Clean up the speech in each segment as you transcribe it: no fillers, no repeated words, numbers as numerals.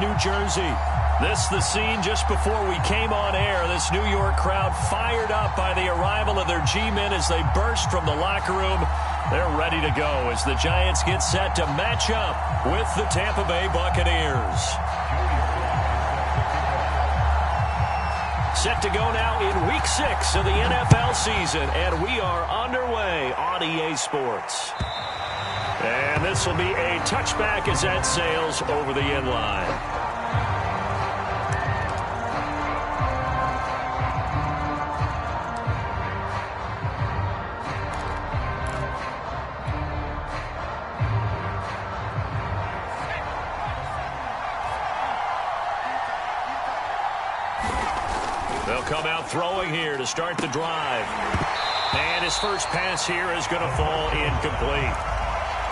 New Jersey. This the scene just before we came on air. This New York crowd fired up by the arrival of their G-men as they burst from the locker room. They're ready to go as the Giants get set to match up with the Tampa Bay Buccaneers. Set to go now in Week 6 of the NFL season, and we are underway on EA Sports. And this will be a touchback as that sails over the end line. They'll come out throwing here to start the drive. And his first pass here is going to fall incomplete.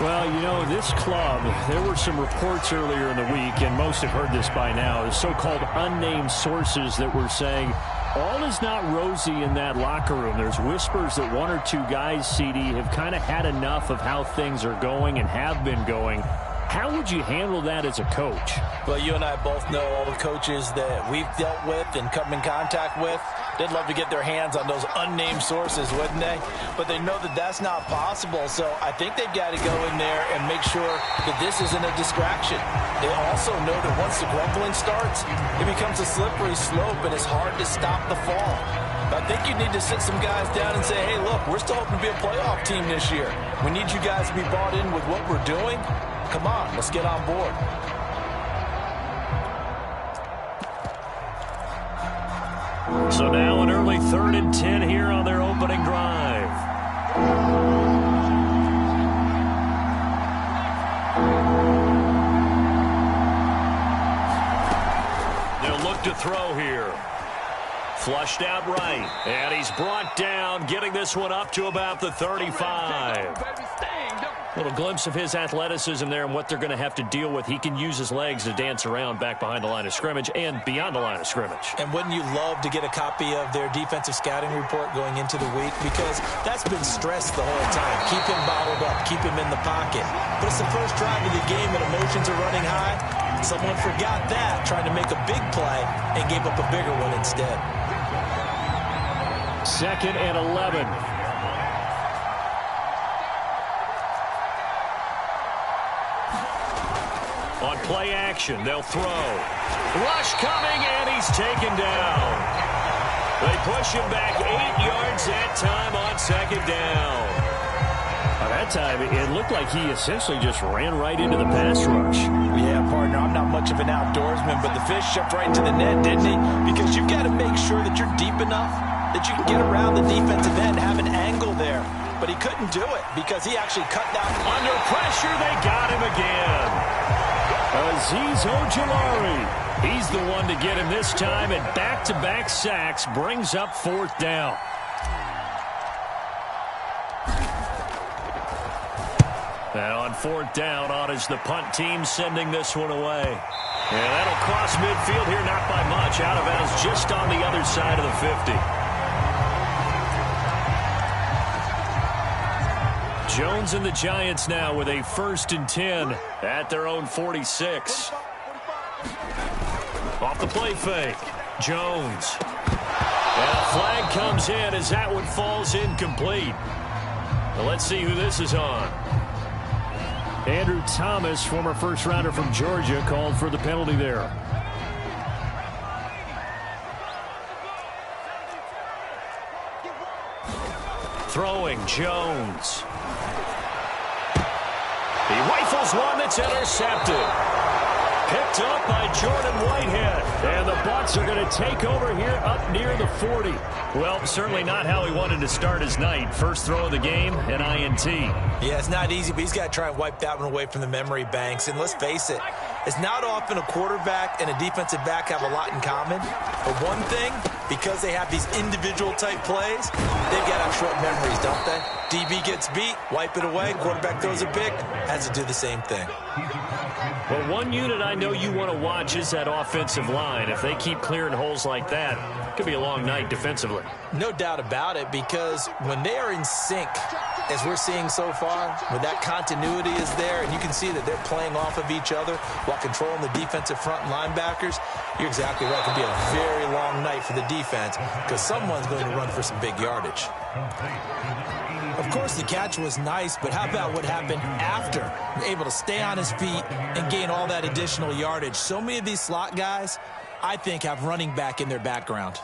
Well, you know, this club, there were some reports earlier in the week, and most have heard this by now, the so-called unnamed sources that were saying all is not rosy in that locker room. There's whispers that one or two guys, CD, have kind of had enough of how things are going and have been going. How would you handle that as a coach? Well, you and I both know all the coaches that we've dealt with and come in contact with. They'd love to get their hands on those unnamed sources, wouldn't they? But they know that that's not possible, so I think they've got to go in there and make sure that this isn't a distraction. They also know that once the grumbling starts, it becomes a slippery slope, and it's hard to stop the fall. I think you need to sit some guys down and say, hey, look, we're still hoping to be a playoff team this year. We need you guys to be bought in with what we're doing. Come on, let's get on board. So now an early 3rd and 10 here on their opening drive. They'll look to throw here. Flushed out right. And he's brought down, getting this one up to about the 35. Little glimpse of his athleticism there and what they're going to have to deal with. He can use his legs to dance around back behind the line of scrimmage and beyond the line of scrimmage. And wouldn't you love to get a copy of their defensive scouting report going into the week? Because that's been stressed the whole time. Keep him bottled up. Keep him in the pocket. But it's the first drive of the game and emotions are running high. Someone forgot that, trying to make a big play and gave up a bigger one instead. 2nd and 11. On play action, they'll throw. Rush coming, and he's taken down. They push him back 8 yards that time on 2nd down. By that time, it looked like he essentially just ran right into the pass rush. Yeah, partner, I'm not much of an outdoorsman, but the fish jumped right into the net, didn't he? Because you've got to make sure that you're deep enough that you can get around the defensive end, have an angle there. But he couldn't do it because he actually cut down. Under pressure, they got him again. Azeez Ojulari. He's the one to get him this time, and back-to-back sacks brings up 4th down. And on 4th down, on is the punt team sending this one away. And that'll cross midfield here, not by much. Out of bounds just on the other side of the 50. Jones and the Giants now with a 1st and 10 at their own 46. Off the play fake. Jones. And a flag comes in as that one falls incomplete. Now let's see who this is on. Andrew Thomas, former first-rounder from Georgia, called for the penalty there. Throwing, Jones. He rifles one that's intercepted. Picked up by Jordan Whitehead. And the Bucs are going to take over here up near the 40. Well, certainly not how he wanted to start his night. First throw of the game, an INT. Yeah, it's not easy, but he's got to try and wipe that one away from the memory banks. And let's face it, it's not often a quarterback and a defensive back have a lot in common. But one thing, because they have these individual type plays, they've got to have short memories, don't they? DB gets beat, wipe it away, quarterback throws a pick, has to do the same thing. Well, one unit I know you want to watch is that offensive line. If they keep clearing holes like that, it could be a long night defensively. No doubt about it, because when they are in sync, as we're seeing so far, where that continuity is there, and you can see that they're playing off of each other while controlling the defensive front and linebackers, you're exactly right. It could be a very long night for the defense because someone's going to run for some big yardage. Of course, the catch was nice, but how about what happened after? Able to stay on his feet and gain all that additional yardage. So many of these slot guys, I think, have running back in their background.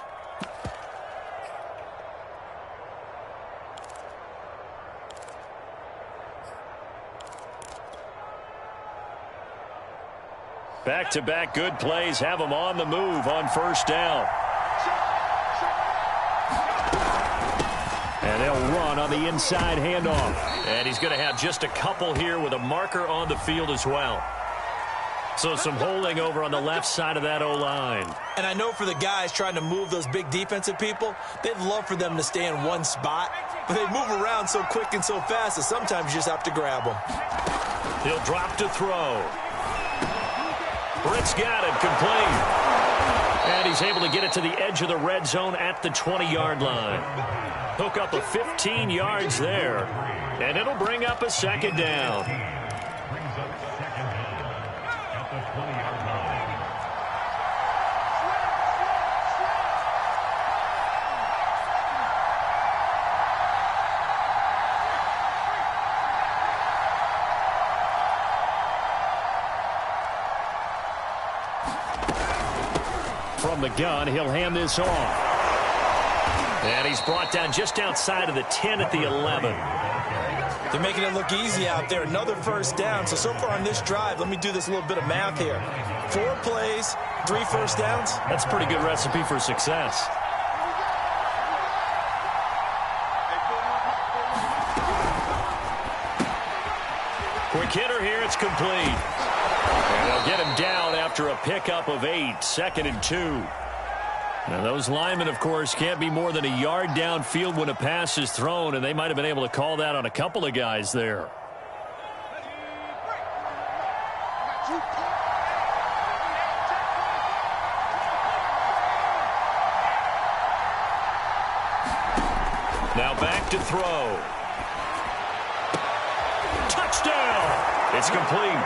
Back-to-back good plays have them on the move on first down. And they'll run on the inside handoff. And he's going to have just a couple here with a marker on the field as well. So some holding over on the left side of that O-line. And I know for the guys trying to move those big defensive people, they'd love for them to stay in one spot. But they move around so quick and so fast that sometimes you just have to grab them. He'll drop to throw. Britt's got it, complete. And he's able to get it to the edge of the red zone at the 20-yard line. Hook up a 15 yards there. And it'll bring up a second down. From the gun, he'll hand this off. And he's brought down just outside of the 10 at the 11. They're making it look easy out there. Another first down. So far on this drive, let me do this little bit of math here. 4 plays, 3 first downs. That's a pretty good recipe for success. Quick hitter here, it's complete. And they'll get him down after a pickup of 8, 2nd and 2. Now those linemen, of course, can't be more than a yard downfield when a pass is thrown, and they might have been able to call that on a couple of guys there. Now back to throw. Touchdown! It's complete.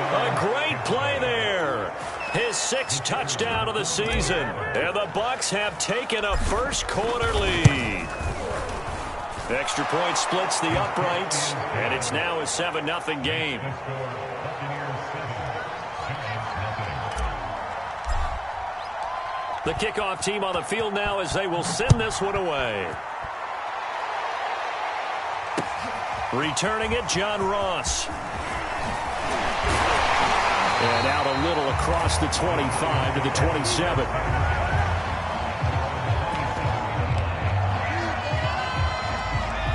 A great play there. His 6th touchdown of the season. And the Bucs have taken a first-quarter lead. The extra point splits the uprights, and it's now a 7-0 game. The kickoff team on the field now as they will send this one away. Returning it, John Ross. And out a little across the 25 to the 27.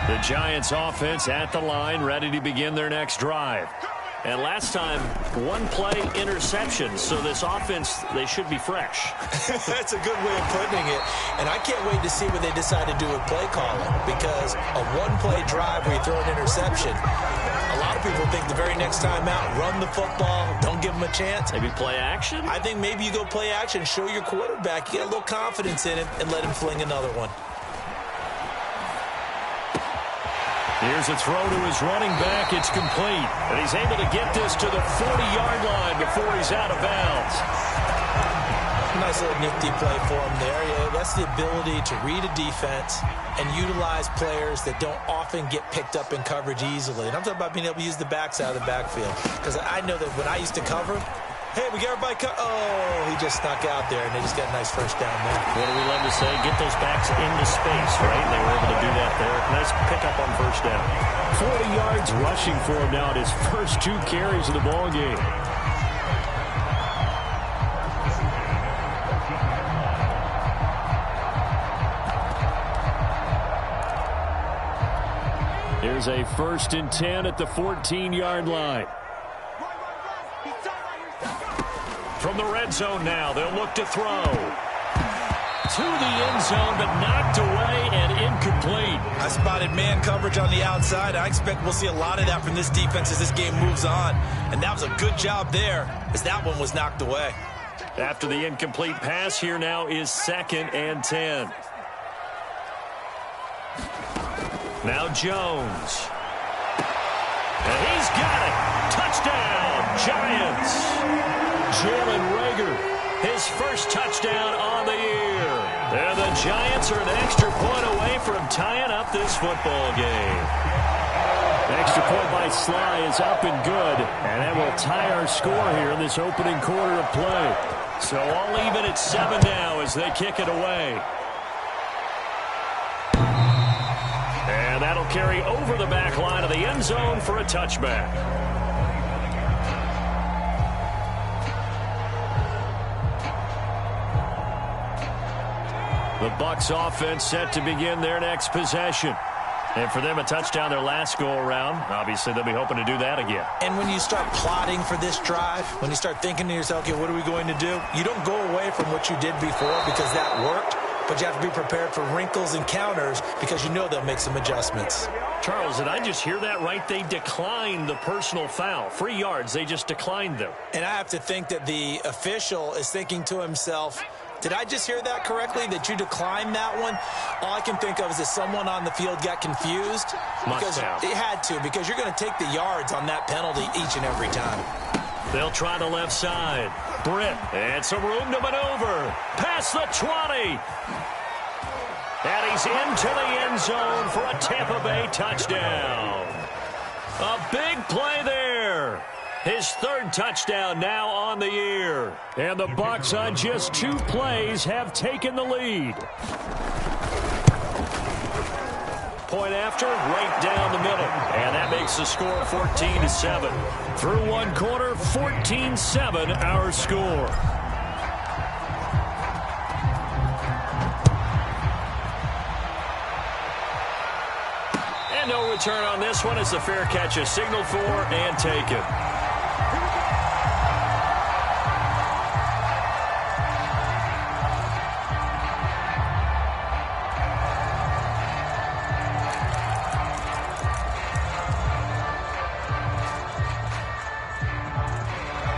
The Giants offense at the line, ready to begin their next drive. And last time, 1 play interception. So this offense, they should be fresh. That's a good way of putting it. And I can't wait to see what they decide to do with play calling. Because a 1-play drive where you throw an interception, a lot of people think the very next time out, run the football, don't give them a chance. Maybe play action? I think maybe you go play action, show your quarterback, you get a little confidence in him, and let him fling another one. Here's a throw to his running back. It's complete. And he's able to get this to the 40-yard line before he's out of bounds. Nice little nifty play for him there. Yeah, that's the ability to read a defense and utilize players that don't often get picked up in coverage easily. And I'm talking about being able to use the backs out of the backfield. Because I know that when I used to cover, hey, we got everybody oh, he just snuck out there, and they just got a nice first down there. What do we love to say? Get those backs into space, right? They were able to do that there. Nice pickup on first down. 40 yards rushing for him now at his first 2 carries of the ball game. Here's a 1st and 10 at the 14-yard line. From the red zone now, they'll look to throw. To the end zone, but knocked away and incomplete. I spotted man coverage on the outside. I expect we'll see a lot of that from this defense as this game moves on. And that was a good job there as that one was knocked away. After the incomplete pass, here now is 2nd and 10. Now Jones. And he's got it. Touchdown, Giants. Jalen Reagor, his first touchdown on the year. And the Giants are an extra point away from tying up this football game. The extra point by Sly is up and good. And that will tie our score here in this opening quarter of play. So all even at 7 now as they kick it away. And that'll carry over the back line of the end zone for a touchback. The Bucs offense set to begin their next possession. And for them, a touchdown their last go-around. Obviously, they'll be hoping to do that again. And when you start plotting for this drive, when you start thinking to yourself, okay, what are we going to do? You don't go away from what you did before because that worked. But you have to be prepared for wrinkles and counters because you know they'll make some adjustments. Charles, did I just hear that right? They declined the personal foul. 3 yards, they just declined them. And I have to think that the official is thinking to himself, did I just hear that correctly, that you declined that one? All I can think of is that someone on the field got confused. Must have. It had to, because you're going to take the yards on that penalty each and every time. They'll try the left side. Britt, and some room to maneuver. Past the 20. And he's into the end zone for a Tampa Bay touchdown. A big play there. His 3rd touchdown now on the year. And the Bucs on just 2 plays have taken the lead. Point after, right down the middle. And that makes the score 14-7. Through 1 quarter, 14-7 our score. And no return on this one as the fair catch is signaled for and taken.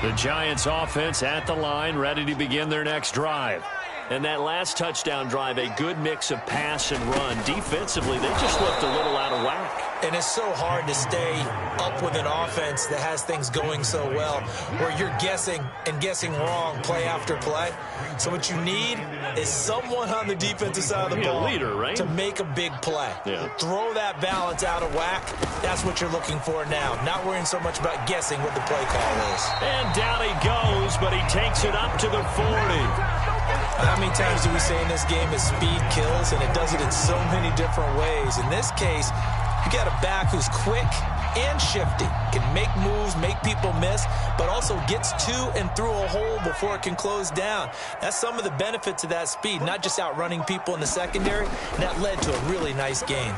The Giants offense at the line, ready to begin their next drive. And that last touchdown drive, a good mix of pass and run. Defensively, they just looked a little out of whack. And it's so hard to stay up with an offense that has things going so well, where you're guessing and guessing wrong play after play. So what you need is someone on the defensive side of the ball, a leader, right? to make a big play. Yeah. Throw that balance out of whack. That's what you're looking for now. Not worrying so much about guessing what the play call is. And down he goes, but he takes it up to the 40. How many times do we say in this game that speed kills, and it does it in so many different ways? In this case, you got a back who's quick and shifty, can make moves, make people miss, but also gets to and through a hole before it can close down. That's some of the benefits of that speed, not just outrunning people in the secondary, and that led to a really nice gain.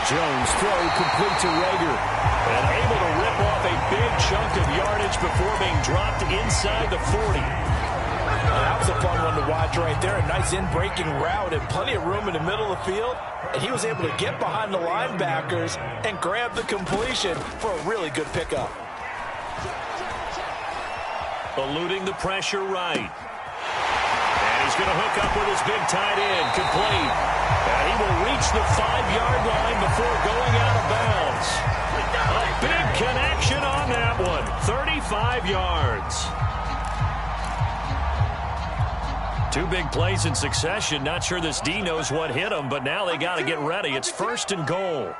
Jones throw complete to Reagor. And able to rip off a big chunk of yardage before being dropped inside the 40. That was a fun one to watch right there. A nice in-breaking route and plenty of room in the middle of the field. And he was able to get behind the linebackers and grab the completion for a really good pickup. Eluding the pressure right. And he's going to hook up with his big tight end. Complete. And he will reach the 5-yard line before going out of bounds. A big connection on that one. 35 yards. 2 big plays in succession. Not sure this D knows what hit him, but now they got to get ready. It's 1st and goal.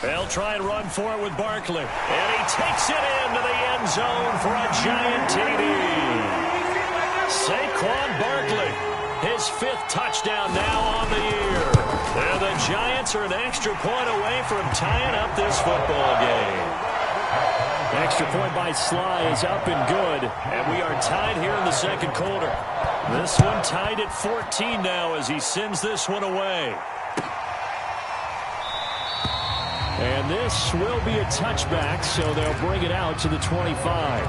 They'll try and run for it with Barkley. And he takes it into the end zone for a giant TD. Saquon Barkley, his 5th touchdown now on the year. And the Giants are an extra point away from tying up this football game. Extra point by Sly is up and good. And we are tied here in the 2nd quarter. This one tied at 14 now as he sends this one away. And this will be a touchback, so they'll bring it out to the 25.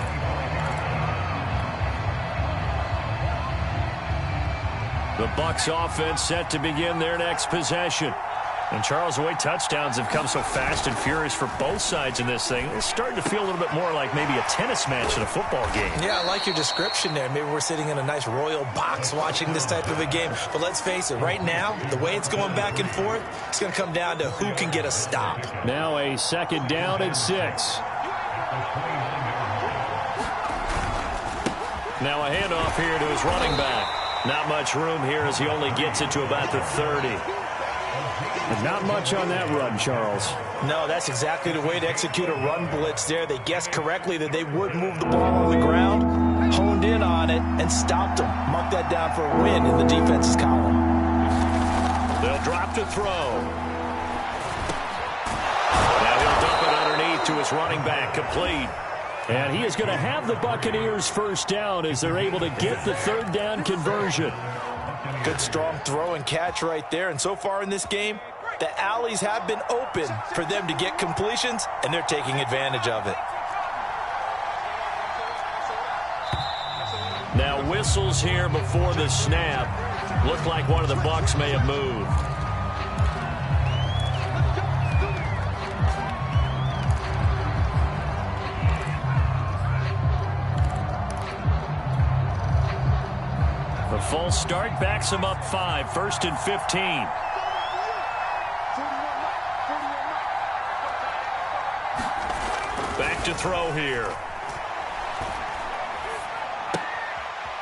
The The Bucs offense set to begin their next possession. And, Charles, the way touchdowns have come so fast and furious for both sides in this thing, it's starting to feel a little bit more like maybe a tennis match in a football game. Yeah, I like your description there. Maybe we're sitting in a nice royal box watching this type of a game. But let's face it, right now, the way it's going back and forth, it's going to come down to who can get a stop. Now a 2nd down and 6. Now a handoff here to his running back. Not much room here as he only gets it to about the 30. And not much on that run, Charles. No, that's exactly the way to execute a run blitz there. They guessed correctly that they would move the ball on the ground, honed in on it, and stopped them. Mark that down for a win in the defense's column. They'll drop to throw. Now he'll dump it underneath to his running back, complete. And he is going to have the Buccaneers first down as they're able to get the 3rd down conversion. Good strong throw and catch right there. And so far in this game, the alleys have been open for them to get completions, and they're taking advantage of it. Now whistles here before the snap. Looked like one of the Bucs may have moved. The false start backs him up 5, 1st and 15. Back to throw here.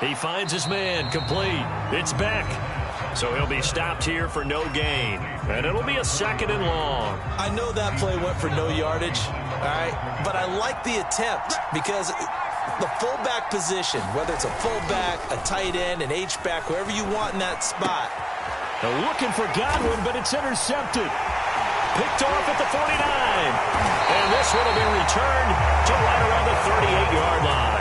He finds his man, complete. It's Beck. So he'll be stopped here for no gain. And it'll be a 2nd and long. I know that play went for no yardage, all right? But I like the attempt because the fullback position, whether it's a fullback, a tight end, an H-back, whoever you want in that spot. They're looking for Godwin, but it's intercepted. Picked off at the 49. And this one will be returned to right around the 38-yard line.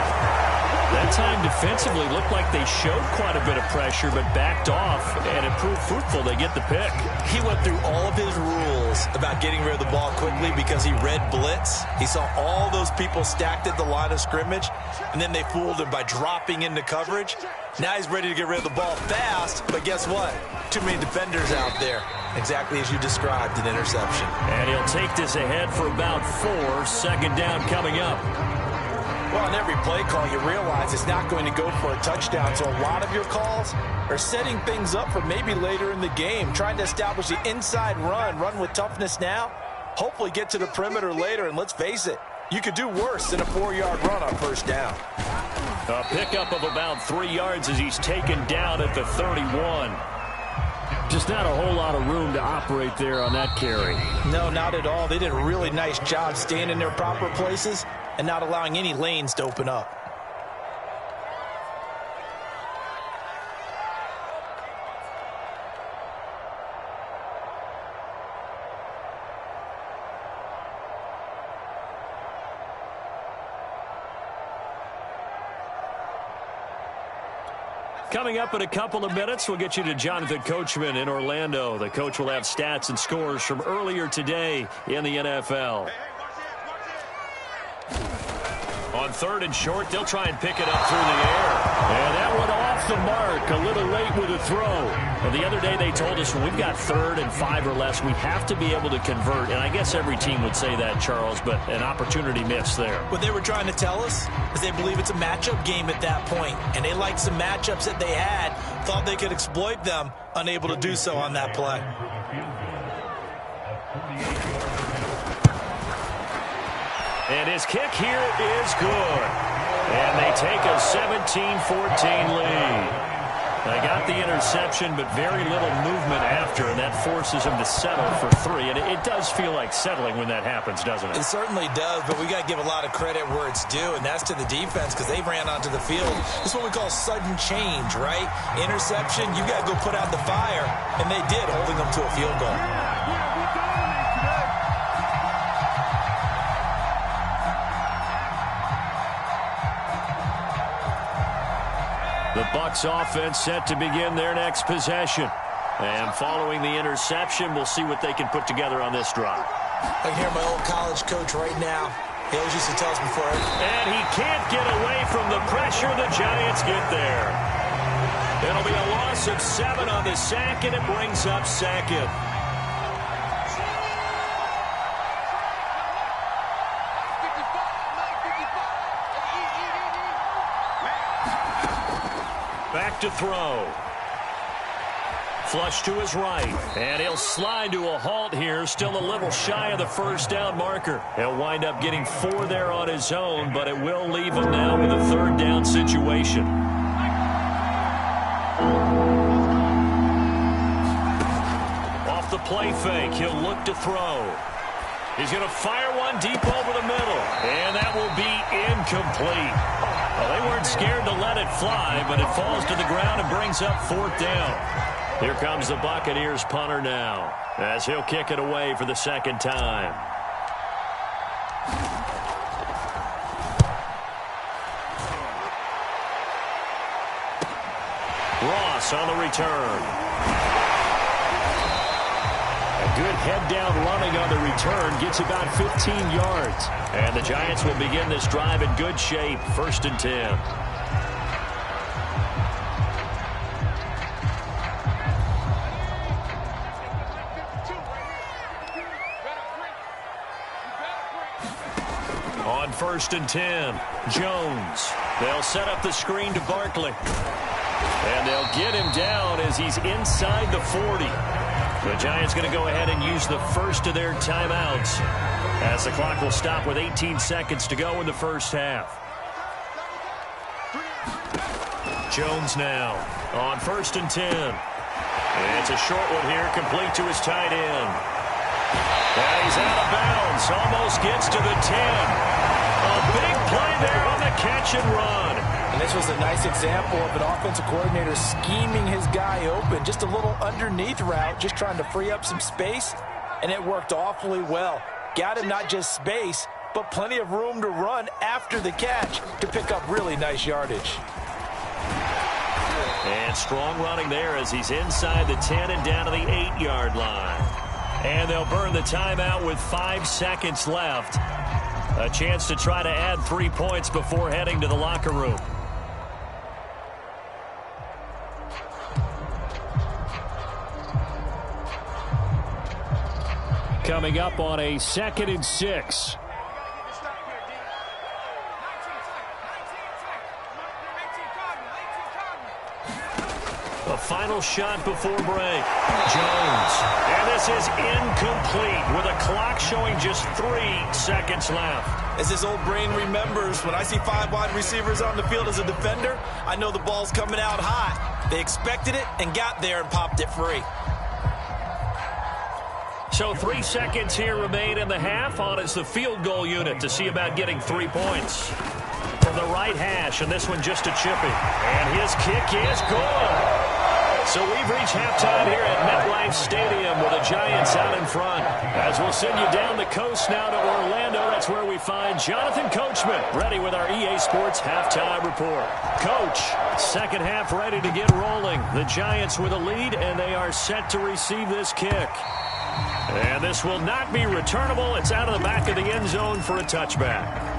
That time defensively looked like they showed quite a bit of pressure but backed off, and it proved fruitful. They get the pick. He went through all of his rules about getting rid of the ball quickly because he read blitz. He saw all those people stacked at the line of scrimmage, and then they fooled him by dropping into coverage. Now he's ready to get rid of the ball fast, but guess what? Too many defenders out there. Exactly as you described, an interception. And he'll take this ahead for about 4. 2nd down coming up. Well, on every play call, you realize it's not going to go for a touchdown. So a lot of your calls are setting things up for maybe later in the game, trying to establish the inside run with toughness now, hopefully get to the perimeter later. And let's face it, you could do worse than a 4-yard run on 1st down. A pickup of about 3 yards as he's taken down at the 31. Just not a whole lot of room to operate there on that carry. No, not at all. They did a really nice job staying in their proper places and not allowing any lanes to open up. Coming up in a couple of minutes, we'll get you to Jonathan Coachman in Orlando. The coach will have stats and scores from earlier today in the NFL. On 3rd and short, they'll try and pick it up through the air. And that one off the mark, a little late with a throw. Well, the other day they told us when we've got 3rd and 5 or less, we have to be able to convert. And I guess every team would say that, Charles, but an opportunity missed there. What they were trying to tell us is they believe it's a matchup game at that point, and they liked some matchups that they had, thought they could exploit them, unable to do so on that play. And his kick here is good. And they take a 17-14 lead. They got the interception, but very little movement after, and that forces him to settle for 3. And it does feel like settling when that happens, doesn't it? It certainly does, but we got to give a lot of credit where it's due, and that's to the defense because they ran onto the field. This is what we call sudden change, right? Interception, you got to go put out the fire, and they did, holding them to a field goal. The Bucs offense set to begin their next possession. And following the interception, we'll see what they can put together on this drive. I can hear my old college coach right now. He always used to tell us before. And he can't get away from the pressure. The Giants get there. It'll be a loss of 7 on the sack, and it brings up 2nd. Back to throw. Flush to his right. And he'll slide to a halt here. Still a little shy of the first down marker. He'll wind up getting 4 there on his own, but it will leave him now with a third down situation. Off the play fake, he'll look to throw. He's going to fire one deep over the middle. And that will be incomplete. Well, they weren't scared to let it fly, but it falls to the ground and brings up 4th down. Here comes the Buccaneers punter now, as he'll kick it away for the second time. Ross on the return. A good head-down running on the return gets about 15 yards. And the Giants will begin this drive in good shape, 1st and 10. On 1st and 10, Jones. They'll set up the screen to Barkley. And they'll get him down as he's inside the 40. The Giants going to go ahead and use the first of their timeouts, as the clock will stop with 18 seconds to go in the first half. Jones now on 1st and 10. It's a short one here, complete to his tight end. And he's out of bounds, almost gets to the 10. A big play there on the catch and run. And this was a nice example of an offensive coordinator scheming his guy open. Just a little underneath route, just trying to free up some space, and it worked awfully well. Got him not just space, but plenty of room to run after the catch to pick up really nice yardage. And strong running there as he's inside the 10 and down to the 8-yard line. And they'll burn the timeout with 5 seconds left. A chance to try to add 3 points before heading to the locker room. Coming up on a 2nd and 6. A final shot before break. Jones. And this is incomplete with a clock showing just 3 seconds left. As his old brain remembers, when I see 5 wide receivers on the field as a defender, I know the ball's coming out hot. They expected it and got there and popped it free. So 3 seconds here remain in the half. On is the field goal unit to see about getting 3 points. From the right hash, and this one just a chippy. And his kick is good. So we've reached halftime here at MetLife Stadium with the Giants out in front. As we'll send you down the coast now to Orlando, that's where we find Jonathan Coachman ready with our EA Sports Halftime Report. Coach, second half ready to get rolling. The Giants with a lead, and they are set to receive this kick. And this will not be returnable. It's out of the back of the end zone for a touchback.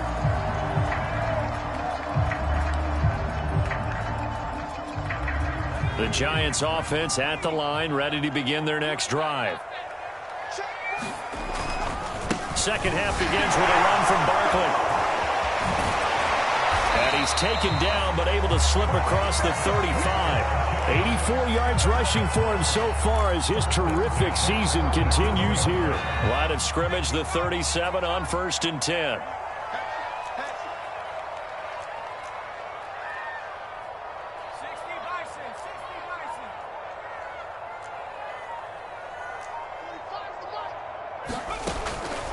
The Giants offense at the line, ready to begin their next drive. Second half begins with a run from Barkley. And he's taken down, but able to slip across the 35. 84 yards rushing for him so far as his terrific season continues here. Line of scrimmage, the 37 on 1st and 10.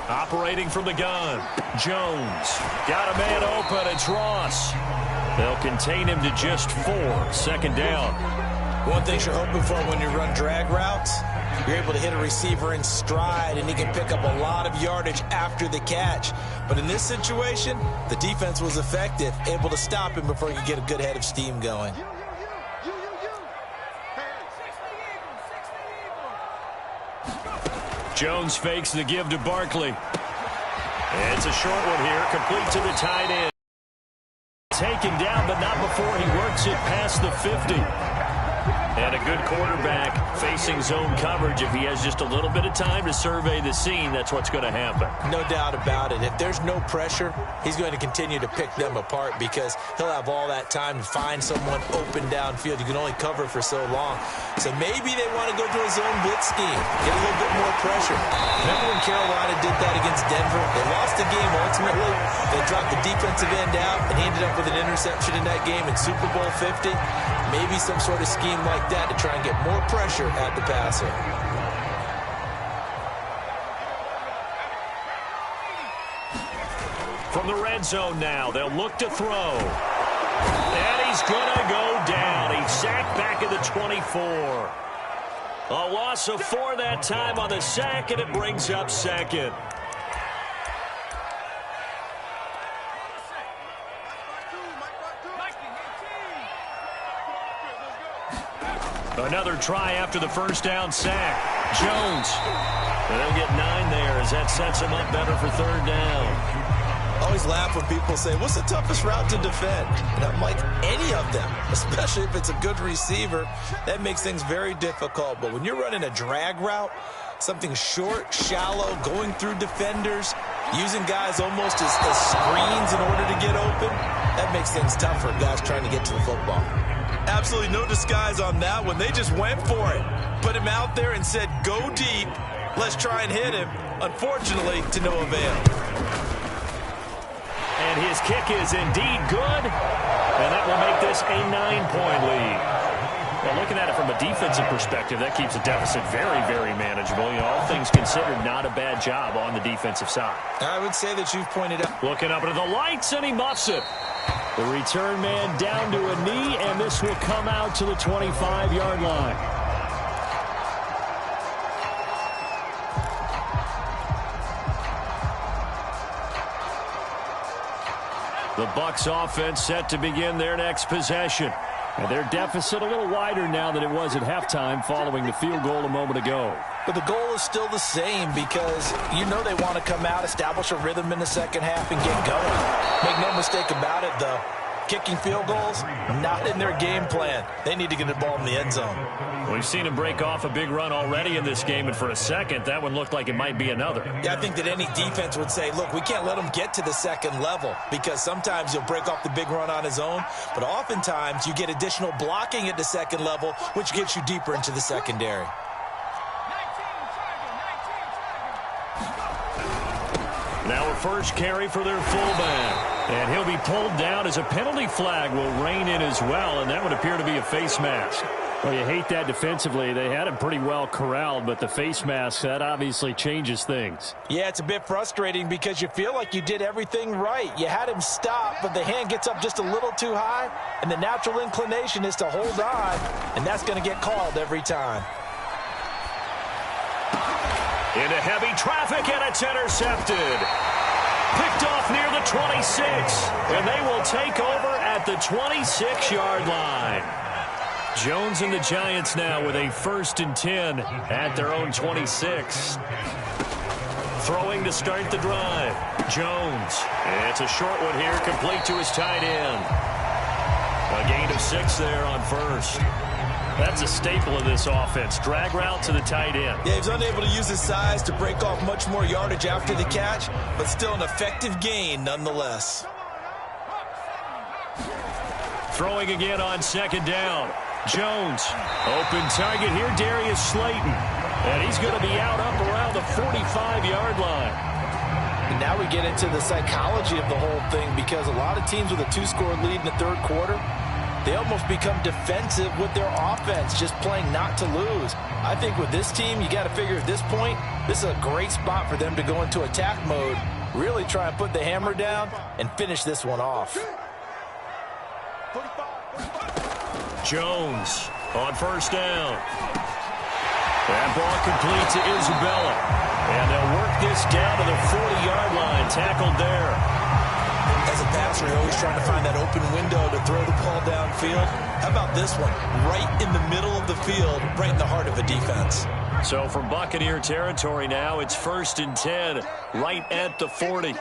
Operating from the gun, Jones. Got a man open, it's Ross. They'll contain him to just 4, 2nd down. One thing you're hoping for when you run drag routes, you're able to hit a receiver in stride, and he can pick up a lot of yardage after the catch. But in this situation, the defense was effective, able to stop him before he could get a good head of steam going. Jones fakes the give to Barkley. It's a short one here, complete to the tight end. Taken down, but not before he works it past the 50. And a good quarterback facing zone coverage. If he has just a little bit of time to survey the scene, that's what's going to happen. No doubt about it. If there's no pressure, he's going to continue to pick them apart because he'll have all that time to find someone open downfield. You can only cover for so long. So maybe they want to go to a zone blitz scheme, get a little bit more pressure. Remember when Carolina did that against Denver? They lost the game ultimately. They dropped the defensive end out, and he ended up with an interception in that game in Super Bowl 50. Maybe some sort of scheme like that to try and get more pressure at the passer. From the red zone now, they'll look to throw. And he's going to go down. He's sacked back at the 24. A loss of 4 that time on the sack, and it brings up second. Another try after the first down sack. Jones. And they'll get 9 there as that sets him up better for third down. Always laugh when people say, what's the toughest route to defend? And I'm like, any of them, especially if it's a good receiver. That makes things very difficult. But when you're running a drag route, something short, shallow, going through defenders, using guys almost as screens in order to get open, that makes things tough for guys trying to get to the football. Absolutely no disguise on that one. They just went for it. Put him out there and said, go deep. Let's try and hit him. Unfortunately, to no avail. And his kick is indeed good. And that will make this a 9-point lead. Well, looking at it from a defensive perspective, that keeps the deficit very, very manageable. You know, all things considered, not a bad job on the defensive side. I would say that you've pointed out. Looking up into the lights, and he muffs it. The return man down to a knee, and this will come out to the 25-yard line. The Bucs offense set to begin their next possession. And their deficit a little wider now than it was at halftime following the field goal a moment ago. But the goal is still the same because you know they want to come out, establish a rhythm in the second half, and get going. Make no mistake about it, though. Kicking field goals, not in their game plan. They need to get the ball in the end zone. We've seen him break off a big run already in this game, and for a second, that one looked like it might be another. Yeah, I think that any defense would say, look, we can't let him get to the second level because sometimes he'll break off the big run on his own, but oftentimes you get additional blocking at the second level, which gets you deeper into the secondary. Now a first carry for their fullback. And he'll be pulled down as a penalty flag will rein in as well, and that would appear to be a face mask. Well, you hate that defensively. They had him pretty well corralled, but the face mask, that obviously changes things. Yeah, it's a bit frustrating because you feel like you did everything right. You had him stop, but the hand gets up just a little too high, and the natural inclination is to hold on, and that's going to get called every time. Into heavy traffic, and it's intercepted. Picked off near the 26, and they will take over at the 26-yard line. Jones and the Giants now with a 1st and 10 at their own 26. Throwing to start the drive. Jones. It's a short one here, complete to his tight end. A gain of 6 there on first. That's a staple of this offense. Drag route to the tight end. Yeah, he's unable to use his size to break off much more yardage after the catch, but still an effective gain nonetheless. Throwing again on 2nd down. Jones. Open target here, Darius Slayton. And he's going to be out up around the 45-yard line. And now we get into the psychology of the whole thing because a lot of teams with a 2-score lead in the third quarter, they almost become defensive with their offense, just playing not to lose. I think with this team, you got to figure at this point, this is a great spot for them to go into attack mode, really try and put the hammer down and finish this one off. Jones on 1st down. That ball complete to Isabella. And they'll work this down to the 40-yard line. Tackled there. As a passer, you're always trying to find that open window to throw the ball downfield. How about this one? Right in the middle of the field, right in the heart of a defense. So from Buccaneer territory now, it's 1st and 10, right at the 40.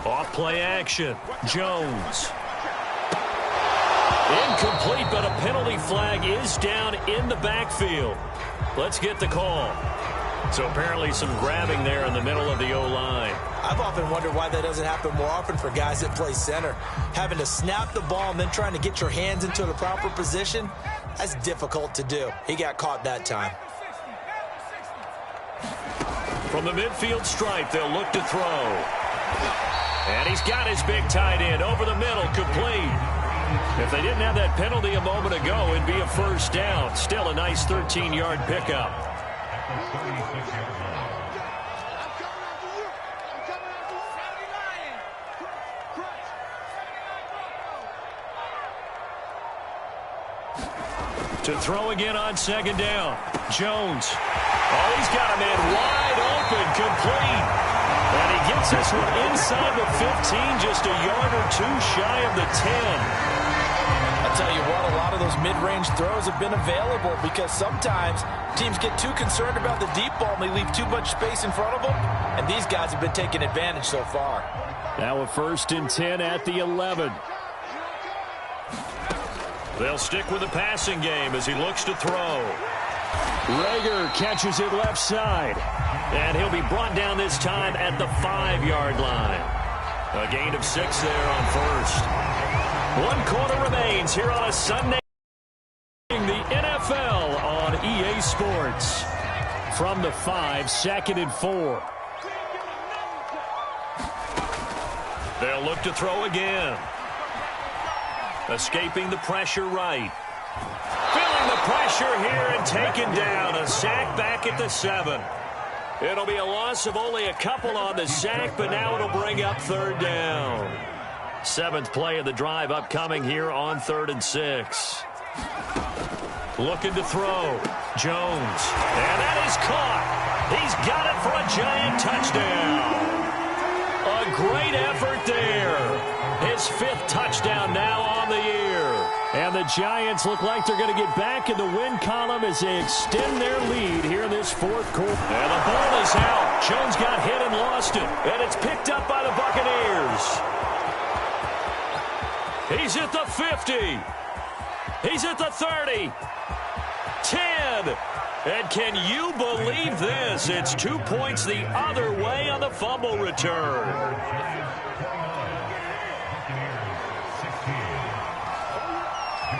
Off play action. Jones. Incomplete, but a penalty flag is down in the backfield. Let's get the call. So apparently some grabbing there in the middle of the O-line. I've often wondered why that doesn't happen more often for guys that play center. Having to snap the ball and then trying to get your hands into the proper position, that's difficult to do. He got caught that time. From the midfield stripe, they'll look to throw. And he's got his big tight end over the middle, complete. If they didn't have that penalty a moment ago, it'd be a first down. Still a nice 13-yard pickup. To throw again on second down. Jones. Oh, he's got a man wide open, complete. And he gets this one inside the 15, just a yard or two shy of the 10. I tell you what, a lot of those mid-range throws have been available because sometimes teams get too concerned about the deep ball and they leave too much space in front of them. And these guys have been taking advantage so far. Now a 1st and 10 at the 11. They'll stick with the passing game as he looks to throw. Rager catches it left side. And he'll be brought down this time at the 5-yard line. A gain of 6 there on first. 1 quarter remains here on a Sunday. The NFL on EA Sports. From the 5, 2nd and 4. They'll look to throw again. Escaping the pressure right. Feeling the pressure here and taken down. A sack back at the 7. It'll be a loss of only a couple on the sack, but now it'll bring up 3rd down. 7th play of the drive upcoming here on 3rd and 6. Looking to throw. Jones. And that is caught. He's got it for a giant touchdown. A great effort there. His 5th touchdown now on the year. And the Giants look like they're going to get back in the win column as they extend their lead here in this 4th quarter. And the ball is out. Jones got hit and lost it. And it's picked up by the Buccaneers. He's at the 50. He's at the 30. 10. And can you believe this? It's 2 points the other way on the fumble return.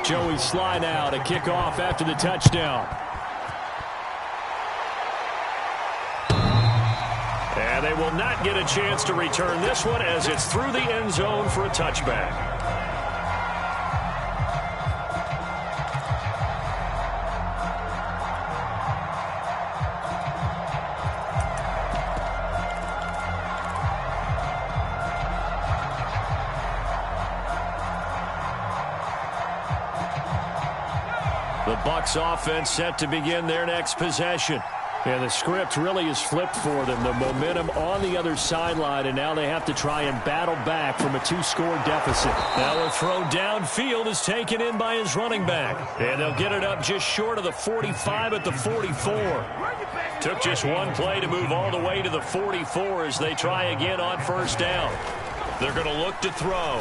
Joey slide out, a kickoff after the touchdown. And they will not get a chance to return this one as it's through the end zone for a touchback. The Bucs offense set to begin their next possession. Yeah, the script really is flipped for them. The momentum on the other sideline, and now they have to try and battle back from a 2-score deficit. Now a throw downfield is taken in by his running back. And they'll get it up just short of the 45 at the 44. Took just one play to move all the way to the 44 as they try again on 1st down. They're going to look to throw.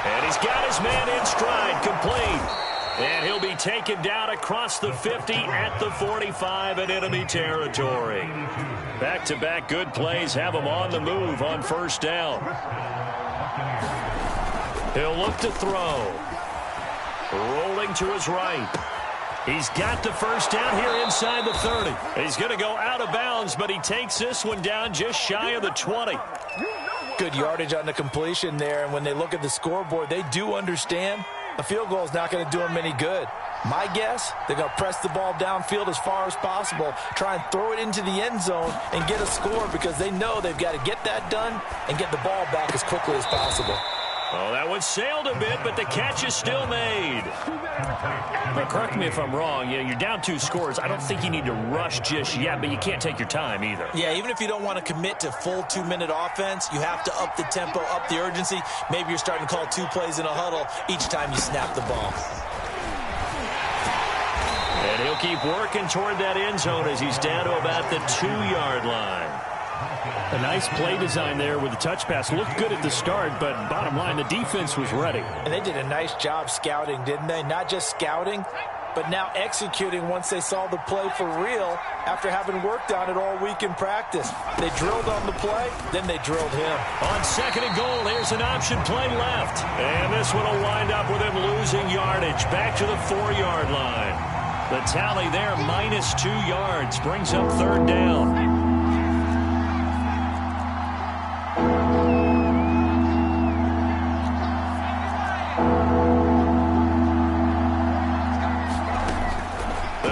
And he's got his man in stride, complete. And he'll be taken down across the 50 at the 45 in enemy territory. Back-to-back good plays have him on the move on 1st down. He'll look to throw. Rolling to his right. He's got the 1st down here inside the 30. He's going to go out of bounds, but he takes this one down just shy of the 20. Good yardage on the completion there, and when they look at the scoreboard, they do understand a field goal is not going to do them any good. My guess, they're going to press the ball downfield as far as possible, try and throw it into the end zone and get a score because they know they've got to get that done and get the ball back as quickly as possible. Oh, that one sailed a bit, but the catch is still made. But correct me if I'm wrong. You're down 2 scores. I don't think you need to rush just yet, but you can't take your time either. Yeah, even if you don't want to commit to full 2-minute offense, you have to up the tempo, up the urgency. Maybe you're starting to call 2 plays in a huddle each time you snap the ball. And he'll keep working toward that end zone as he's down to about the 2-yard line. A nice play design there with the touch pass. Looked good at the start, but bottom line, the defense was ready. And they did a nice job scouting, didn't they? Not just scouting, but now executing once they saw the play for real after having worked on it all week in practice. They drilled on the play, then they drilled him. On 2nd and goal, here's an option play left. And this one will wind up with him losing yardage. Back to the 4-yard line. The tally there, -2 yards, brings up 3rd down.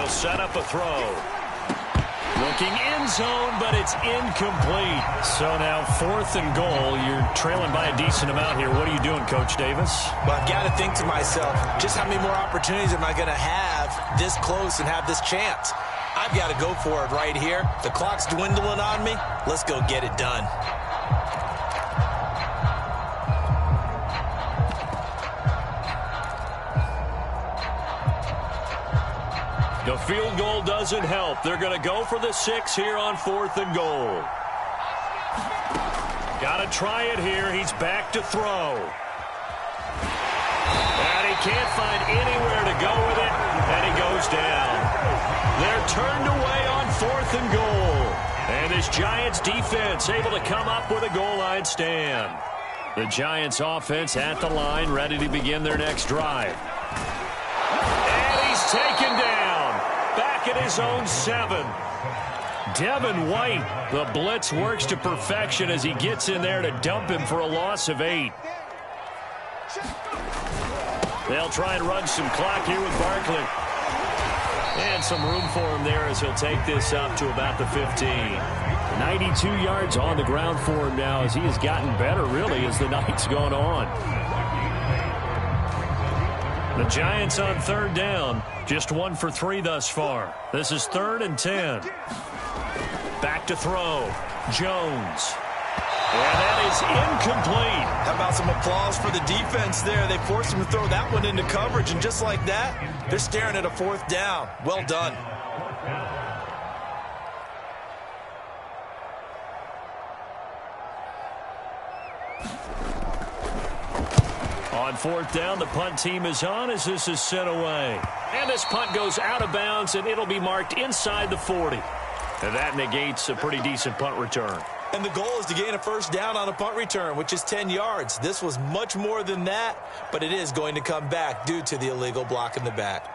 Set up a throw. Looking end zone, but it's incomplete. So now 4th and goal. You're trailing by a decent amount here. What are you doing, Coach Davis? Well, I've got to think to myself, just how many more opportunities am I going to have this close and have this chance? I've got to go for it right here. The clock's dwindling on me. Let's go get it done. The field goal doesn't help. They're going to go for the 6 here on 4th and goal. Got to try it here. He's back to throw. And he can't find anywhere to go with it, and he goes down. They're turned away on 4th and goal. And this Giants defense able to come up with a goal line stand. The Giants offense at the line, ready to begin their next drive. And he's taken down. Back at his own 7. Devin White, the blitz works to perfection as he gets in there to dump him for a loss of 8. They'll try and run some clock here with Barkley. And some room for him there as he'll take this up to about the 15. 92 yards on the ground for him now as he has gotten better, really, as the night's gone on. The Giants on 3rd down. Just 1 for 3 thus far. This is 3rd and 10. Back to throw. Jones. And that is incomplete. How about some applause for the defense there? They forced him to throw that one into coverage, and just like that, they're staring at a 4th down. Well done. On 4th down, the punt team is on as this is sent away. And this punt goes out of bounds, and it'll be marked inside the 40. And that negates a pretty decent punt return. And the goal is to gain a 1st down on a punt return, which is 10 yards. This was much more than that, but it is going to come back due to the illegal block in the back.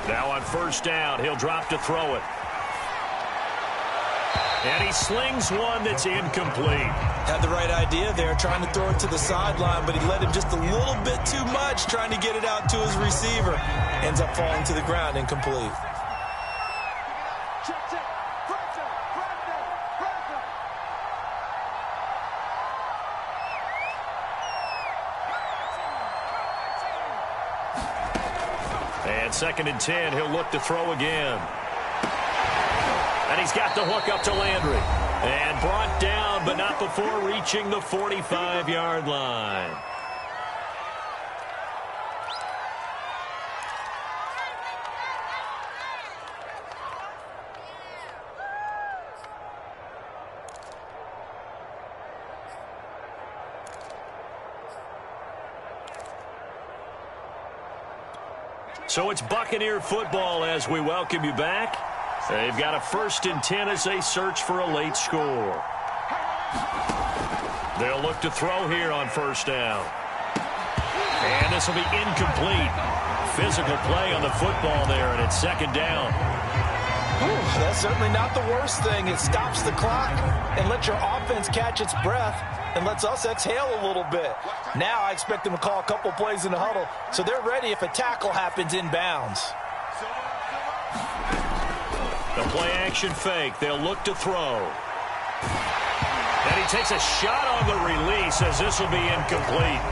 Now on 1st down, he'll drop to throw it. And he slings one that's incomplete. Had the right idea there, trying to throw it to the sideline, but he let him just a little bit too much, trying to get it out to his receiver. Ends up falling to the ground, incomplete. And 2nd and 10, he'll look to throw again. And he's got the hook up to Landry. And brought down, but not before reaching the 45-yard line. So it's Buccaneer football as we welcome you back. They've got a 1st and 10 as they search for a late score. They'll look to throw here on 1st down. And this will be incomplete. Physical play on the football there, and it's 2nd down. Whew, that's certainly not the worst thing. It stops the clock and lets your offense catch its breath and lets us exhale a little bit. Now I expect them to call a couple plays in the huddle, so they're ready if a tackle happens inbounds. The play-action fake. They'll look to throw. And he takes a shot on the release as this will be incomplete.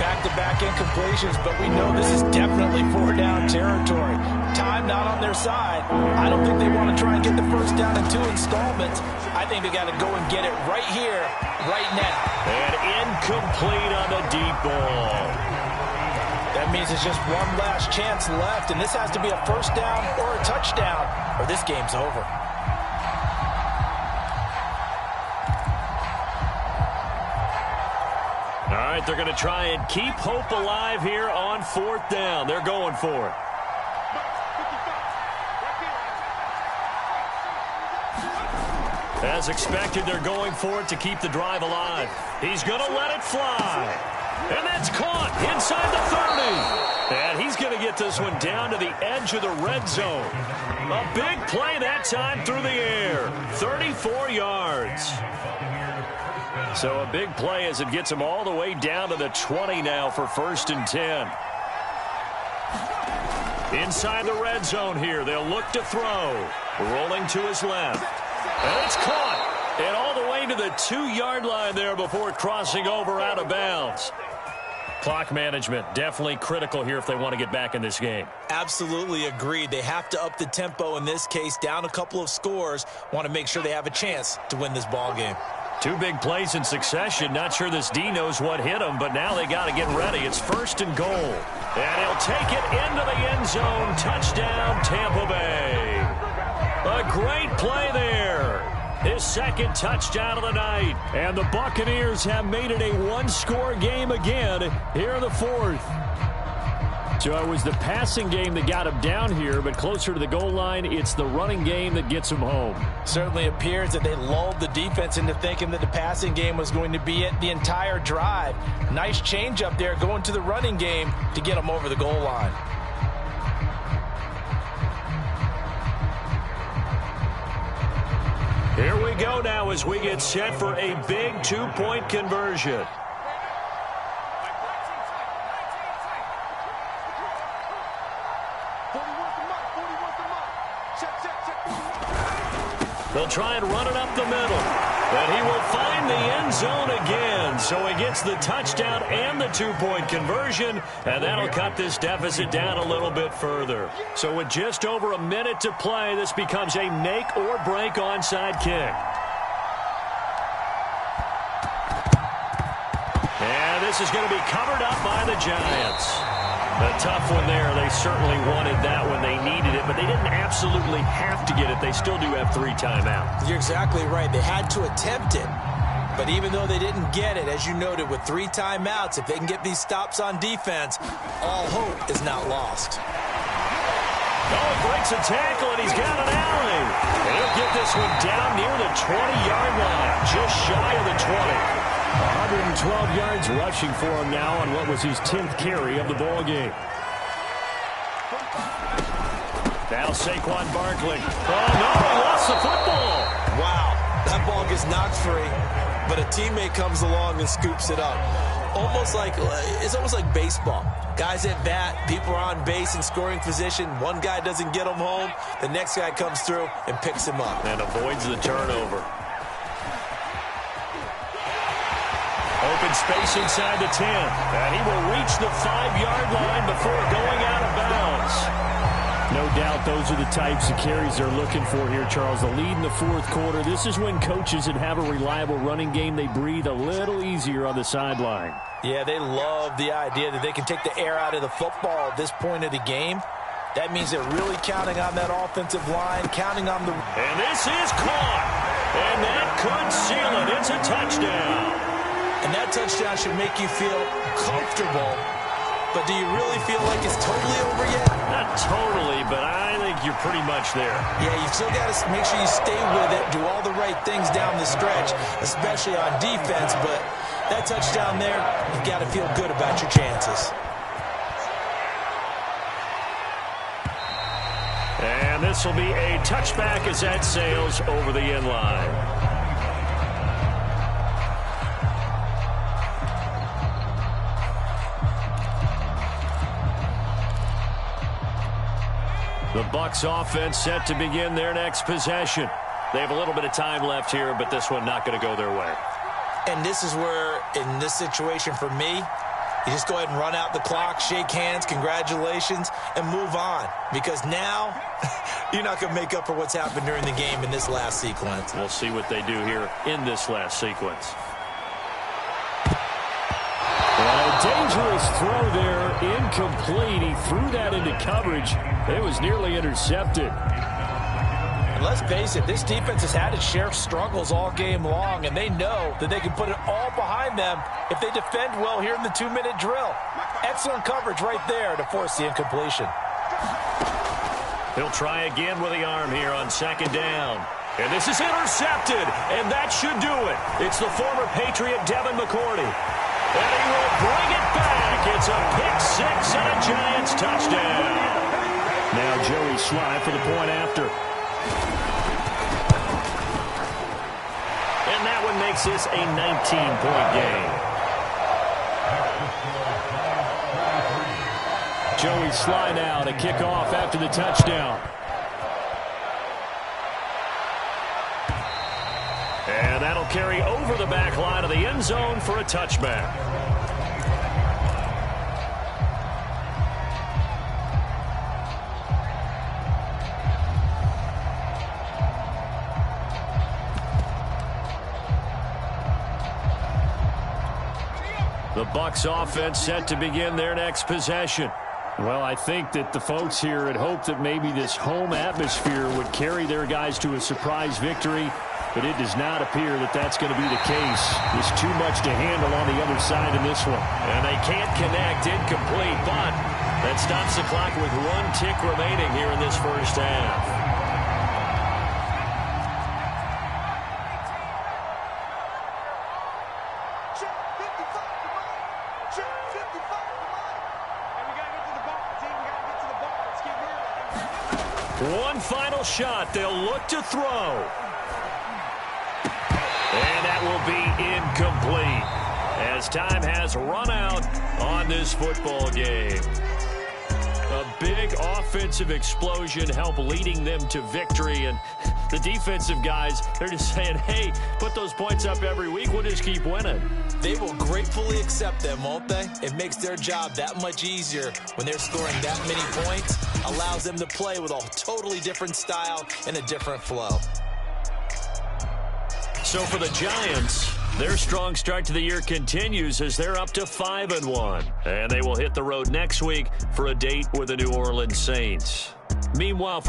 back-to-back incompletions, but we know this is definitely four-down territory. Time not on their side. I don't think they want to try and get the first down in 2 installments. I think they got to go and get it right here, right now. And incomplete on the deep ball. That means it's just one last chance left, and this has to be a first down or a touchdown, or this game's over. All right, they're going to try and keep hope alive here on 4th down. They're going for it. As expected, they're going for it to keep the drive alive. He's going to let it fly. And that's caught inside the 30. And he's going to get this one down to the edge of the red zone. A big play that time through the air. 34 yards. So a big play as it gets him all the way down to the 20 now for 1st and 10. Inside the red zone here. They'll look to throw. Rolling to his left. And it's caught. And all the way to the 2-yard line there before crossing over out of bounds. Clock management definitely critical here if they want to get back in this game. Absolutely agreed. They have to up the tempo in this case. Down a couple of scores. Want to make sure they have a chance to win this ball game. 2 big plays in succession. Not sure this D knows what hit him, but now they got to get ready. It's 1st and goal. And he'll take it into the end zone. Touchdown, Tampa Bay. A great play there. His 2nd touchdown of the night. And the Buccaneers have made it a 1-score game again here in the 4th. So it was the passing game that got him down here, but closer to the goal line, it's the running game that gets him home. Certainly appears that they lulled the defense into thinking that the passing game was going to be it the entire drive. Nice change up there going to the running game to get them over the goal line. Here we go now as we get set for a big 2-point conversion. They'll try and run it up the middle. And he will find the end zone again. So he gets the touchdown and the 2-point conversion. And that'll cut this deficit down a little bit further. So with just over a minute to play, this becomes a make or break onside kick. And this is going to be covered up by the Giants. A tough one there. They certainly wanted that when they needed it, but they didn't absolutely have to get it. They still do have 3 timeouts. You're exactly right. They had to attempt it. But even though they didn't get it, as you noted, with 3 timeouts, if they can get these stops on defense, all hope is not lost. Oh, breaks a tackle, and he's got an alley. And he'll get this one down near the 20-yard line, just shy of the 20. 112 yards rushing for him now on what was his 10th carry of the ball game. Now Saquon Barkley. Oh, no, he lost the football. Wow, that ball gets knocked free, but a teammate comes along and scoops it up. It's almost like baseball. Guys at bat, people are on base in scoring position. One guy doesn't get him home. The next guy comes through and picks him up. And avoids the turnover. Open space inside the 10. And he will reach the 5-yard line before going out of bounds. No doubt those are the types of carries they're looking for here, Charles. The lead in the 4th quarter. This is when coaches that have a reliable running game, they breathe a little easier on the sideline. Yeah, they love the idea that they can take the air out of the football at this point of the game. That means they're really counting on that offensive line, counting on the... And this is caught. And that could seal it. It's a touchdown. And that touchdown should make you feel comfortable. But do you really feel like it's totally over yet? Not totally, but I think you're pretty much there. Yeah, you still got to make sure you stay with it, do all the right things down the stretch, especially on defense. But that touchdown there, you've got to feel good about your chances. And this will be a touchback as that sails over the end line. The Bucs offense set to begin their next possession. They have a little bit of time left here, but this one not going to go their way. And this is where, in this situation for me, You just go ahead and run out the clock, shake hands, congratulations, and move on. Because now, you're not going to make up for what's happened during the game in this last sequence. We'll see what they do here in this last sequence. A dangerous throw there, incomplete. He threw that into coverage. It was nearly intercepted. And let's face it, this defense has had its share of struggles all game long, and they know that they can put it all behind them if they defend well here in the 2-minute drill. Excellent coverage right there to force the incompletion. He'll try again with the arm here on second down. And this is intercepted, and that should do it. It's the former Patriot Devin McCourty. And he will bring it back. It's a pick-6 and a Giants touchdown. Now Joey Sly for the point after. And that one makes this a 19-point game. Joey Sly now to kick off after the touchdown. And that'll carry over the back line of the end zone for a touchback. The Bucs offense set to begin their next possession. Well, I think that the folks here had hoped that maybe this home atmosphere would carry their guys to a surprise victory, but it does not appear that that's going to be the case. There's too much to handle on the other side in this one. And they can't connect, incomplete, but that stops the clock with 1 tick remaining here in this first half. One final shot. They'll look to throw. And that will be incomplete as time has run out on this football game. A big offensive explosion helped leading them to victory. And the defensive guys, they're just saying, hey, put those points up every week. We'll just keep winning. They will gratefully accept them, won't they? It makes their job that much easier when they're scoring that many points. Allows them to play with a totally different style and a different flow. So for the Giants, their strong start to the year continues as they're up to 5-1. And they will hit the road next week for a date with the New Orleans Saints. Meanwhile,